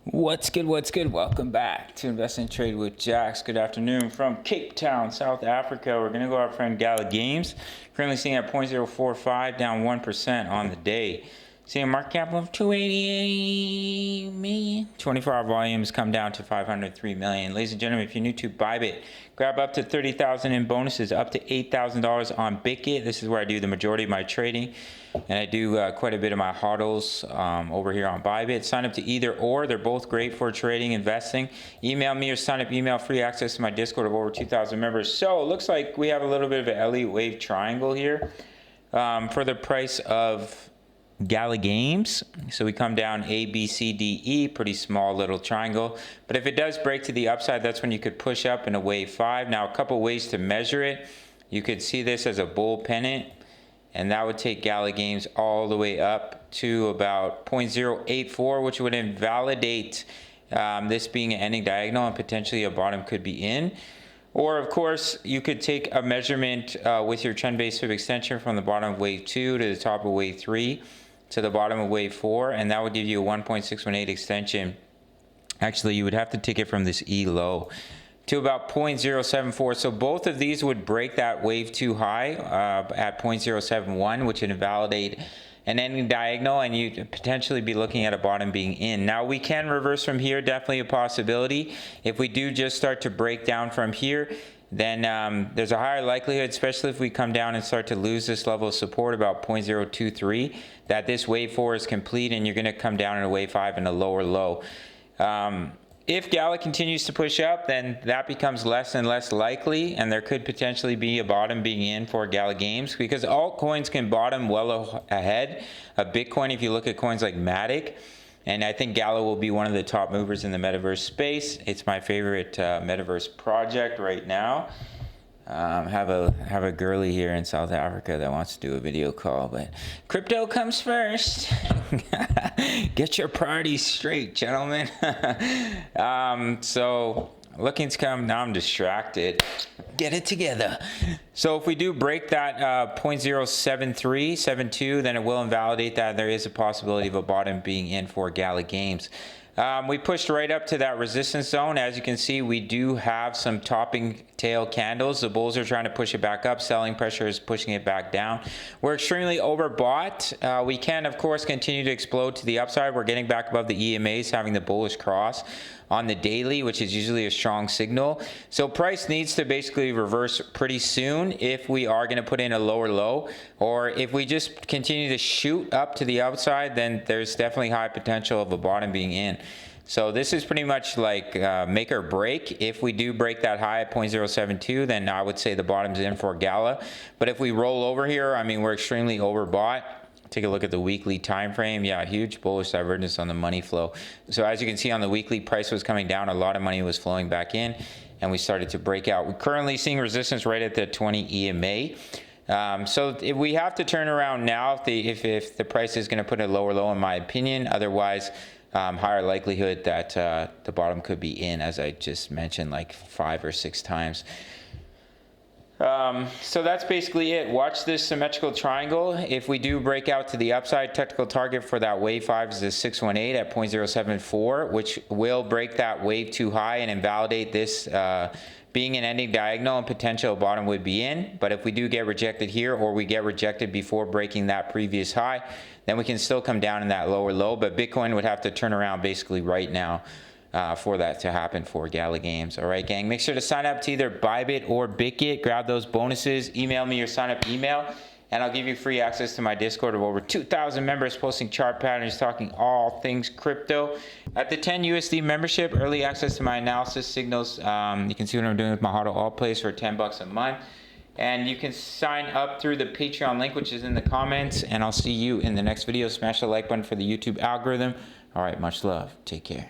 What's good? What's good? Welcome back to Invest and Trade with Jax. Good afternoon from Cape Town, South Africa. We're going to go our friend Gala Games. Currently sitting at 0.045, down 1% on the day. Seeing a market cap of 288 million. 24-hour volumes come down to 503 million. Ladies and gentlemen, if you're new to Bybit, grab up to 30,000 in bonuses, up to $8,000 on Bitget. This is where I do the majority of my trading, and I do quite a bit of my hodls over here on Bybit. Sign up to either or. They're both great for trading, investing. Email me or sign up email, free access to my Discord of over 2,000 members. So it looks like we have a little bit of an Elliott wave triangle here for the price of Gala Games. So we come down A, B, C, D, E, pretty small little triangle. But if it does break to the upside, that's when you could push up in a wave 5. Now a couple ways to measure it. You could see this as a bull pennant, and that would take Gala Games all the way up to about 0.084, which would invalidate this being an ending diagonal, and potentially a bottom could be in. Or of course, you could take a measurement with your trend-based fib extension from the bottom of wave 2 to the top of wave 3 to the bottom of wave 4, and that would give you a 1.618 extension. Actually, you would have to take it from this E low to about 0.074. So both of these would break that wave 2 high at 0.071, which would invalidate an ending diagonal, and you'd potentially be looking at a bottom being in. Now we can reverse from here, definitely a possibility. If we do just start to break down from here, then there's a higher likelihood, especially if we come down and start to lose this level of support about 0.023, that this wave 4 is complete and you're going to come down in a wave 5 and a lower low. If Gala continues to push up, then that becomes less and less likely, and there could potentially be a bottom being in for Gala Games, because altcoins can bottom well ahead of Bitcoin if you look at coins like Matic. And I think Gala will be one of the top movers in the metaverse space. It's my favorite metaverse project right now. Have a girly here in South Africa that wants to do a video call, but crypto comes first. Get your priorities straight, gentlemen. So looking to come, now I'm distracted. Get it together. So if we do break that 0.07372, then it will invalidate that. There is a possibility of a bottom being in for Gala Games. We pushed right up to that resistance zone. As you can see, we do have some topping tail candles. The bulls are trying to push it back up. Selling pressure is pushing it back down. We're extremely overbought. We can, of course, continue to explode to the upside. We're getting back above the EMAs, having the bullish cross on the daily, which is usually a strong signal. So price needs to basically reverse pretty soon if we are going to put in a lower low, or if we just continue to shoot up to the upside, then there's definitely high potential of a bottom being in. So this is pretty much like make or break. If we do break that high at 0.072, then I would say the bottom's in for Gala. But if we roll over here, I mean, we're extremely overbought. Take a look at the weekly time frame. Yeah, huge bullish divergence on the money flow. So as you can see on the weekly, price was coming down. A lot of money was flowing back in, and we started to break out. We're currently seeing resistance right at the 20 EMA. So if we have to turn around now if the price is going to put a lower low, in my opinion. Otherwise, higher likelihood that the bottom could be in, as I just mentioned like 5 or 6 times. So that's basically it. Watch this symmetrical triangle. If we do break out to the upside, technical target for that wave 5 is the 618 at 0.074, which will break that wave 2 high and invalidate this being an ending diagonal, and potential bottom would be in. But if we do get rejected here, or we get rejected before breaking that previous high, then we can still come down in that lower low. But Bitcoin would have to turn around basically right now for that to happen for Gala Games. All right, gang, make sure to sign up to either Bybit or Bitget. Grab those bonuses. Email me your sign up email, and I'll give you free access to my Discord of over 2,000 members posting chart patterns, talking all things crypto. At the 10 USD membership, early access to my analysis signals. You can see what I'm doing with my hodl all plays for 10 bucks a month. And you can sign up through the Patreon link, which is in the comments. And I'll see you in the next video. Smash the like button for the YouTube algorithm. All right, much love. Take care.